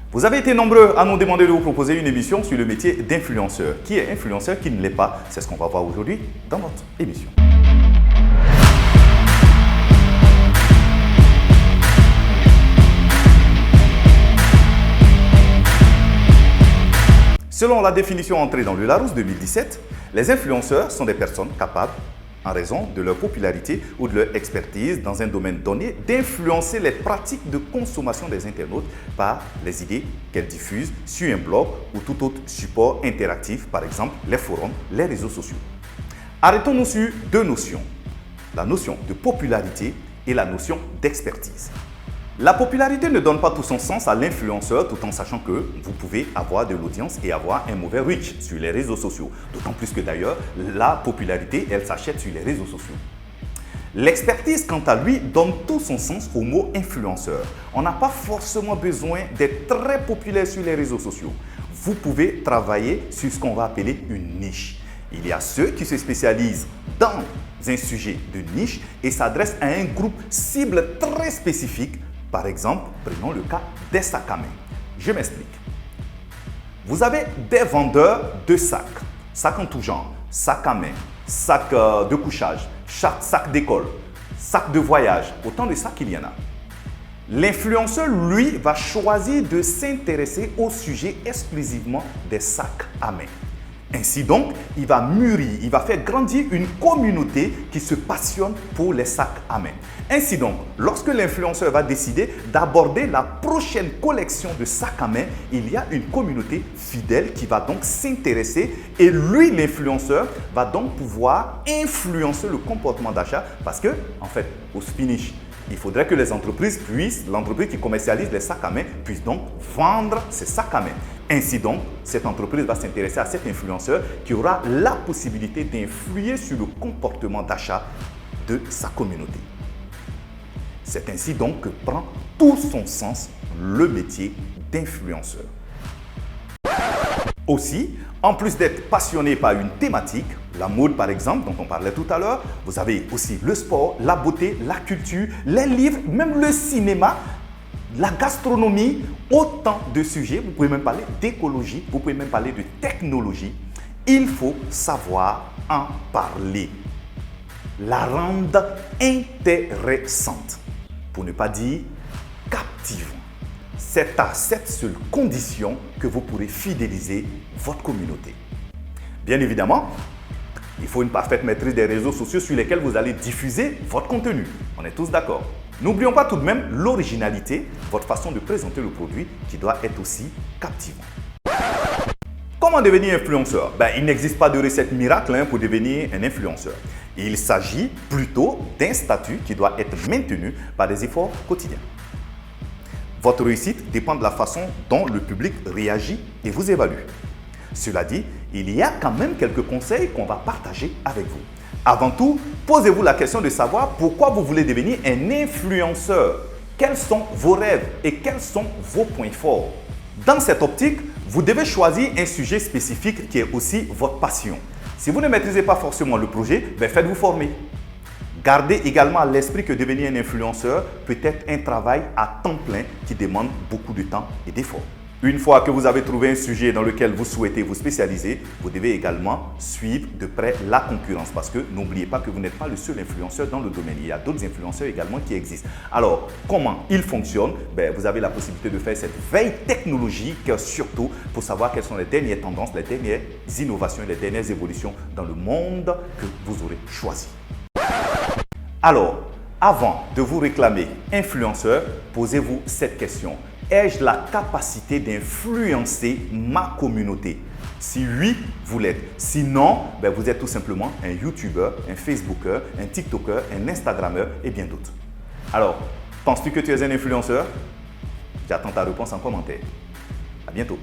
Vous avez été nombreux à nous demander de vous proposer une émission sur le métier d'influenceur. Qui est influenceur, qui ne l'est pas? C'est ce qu'on va voir aujourd'hui dans notre émission. Selon la définition entrée dans le Larousse 2017, les influenceurs sont des personnes capables, en raison de leur popularité ou de leur expertise dans un domaine donné, d'influencer les pratiques de consommation des internautes par les idées qu'elles diffusent sur un blog ou tout autre support interactif, par exemple les forums, les réseaux sociaux. Arrêtons-nous sur deux notions, la notion de popularité et la notion d'expertise. La popularité ne donne pas tout son sens à l'influenceur tout en sachant que vous pouvez avoir de l'audience et avoir un mauvais reach sur les réseaux sociaux. D'autant plus que d'ailleurs, la popularité, elle s'achète sur les réseaux sociaux. L'expertise, quant à lui, donne tout son sens au mot influenceur. On n'a pas forcément besoin d'être très populaire sur les réseaux sociaux. Vous pouvez travailler sur ce qu'on va appeler une niche. Il y a ceux qui se spécialisent dans un sujet de niche et s'adressent à un groupe cible très spécifique. Par exemple, prenons le cas des sacs à main. Je m'explique. Vous avez des vendeurs de sacs, sacs en tout genre, sacs à main, sacs de couchage, sacs d'école, sacs de voyage, autant de sacs qu'il y en a. L'influenceur, lui, va choisir de s'intéresser au sujet exclusivement des sacs à main. Ainsi donc, il va mûrir, il va faire grandir une communauté qui se passionne pour les sacs à main. Ainsi donc, lorsque l'influenceur va décider d'aborder la prochaine collection de sacs à main, il y a une communauté fidèle qui va donc s'intéresser et lui, l'influenceur, va donc pouvoir influencer le comportement d'achat parce que, en fait, au finish, il faudrait que les entreprises l'entreprise qui commercialise les sacs à main puisse donc vendre ces sacs à main. Ainsi donc, cette entreprise va s'intéresser à cet influenceur qui aura la possibilité d'influer sur le comportement d'achat de sa communauté. C'est ainsi donc que prend tout son sens le métier d'influenceur. Aussi, en plus d'être passionné par une thématique, la mode par exemple, dont on parlait tout à l'heure, vous avez aussi le sport, la beauté, la culture, les livres, même le cinéma, la gastronomie, autant de sujets. Vous pouvez même parler d'écologie, vous pouvez même parler de technologie. Il faut savoir en parler, la rendre intéressante, pour ne pas dire captivante. C'est à cette seule condition que vous pourrez fidéliser votre communauté. Bien évidemment, il faut une parfaite maîtrise des réseaux sociaux sur lesquels vous allez diffuser votre contenu. On est tous d'accord. N'oublions pas tout de même l'originalité, votre façon de présenter le produit qui doit être aussi captivant. Comment devenir influenceur? Il n'existe pas de recette miracle pour devenir un influenceur. Il s'agit plutôt d'un statut qui doit être maintenu par des efforts quotidiens. Votre réussite dépend de la façon dont le public réagit et vous évalue. Cela dit, il y a quand même quelques conseils qu'on va partager avec vous. Avant tout, posez-vous la question de savoir pourquoi vous voulez devenir un influenceur. Quels sont vos rêves et quels sont vos points forts? Dans cette optique, vous devez choisir un sujet spécifique qui est aussi votre passion. Si vous ne maîtrisez pas forcément le projet, faites-vous former. Gardez également à l'esprit que devenir un influenceur peut être un travail à temps plein qui demande beaucoup de temps et d'efforts. Une fois que vous avez trouvé un sujet dans lequel vous souhaitez vous spécialiser, vous devez également suivre de près la concurrence parce que n'oubliez pas que vous n'êtes pas le seul influenceur dans le domaine. Il y a d'autres influenceurs également qui existent. Alors, comment ils fonctionnent? Vous avez la possibilité de faire cette veille technologique surtout pour savoir quelles sont les dernières tendances, les dernières innovations et les dernières évolutions dans le monde que vous aurez choisi. Alors, avant de vous réclamer influenceur, posez-vous cette question. Ai-je la capacité d'influencer ma communauté? Si oui, vous l'êtes. Sinon, vous êtes tout simplement un YouTuber, un Facebooker, un TikToker, un Instagrammeur et bien d'autres. Alors, penses-tu que tu es un influenceur? J'attends ta réponse en commentaire. À bientôt.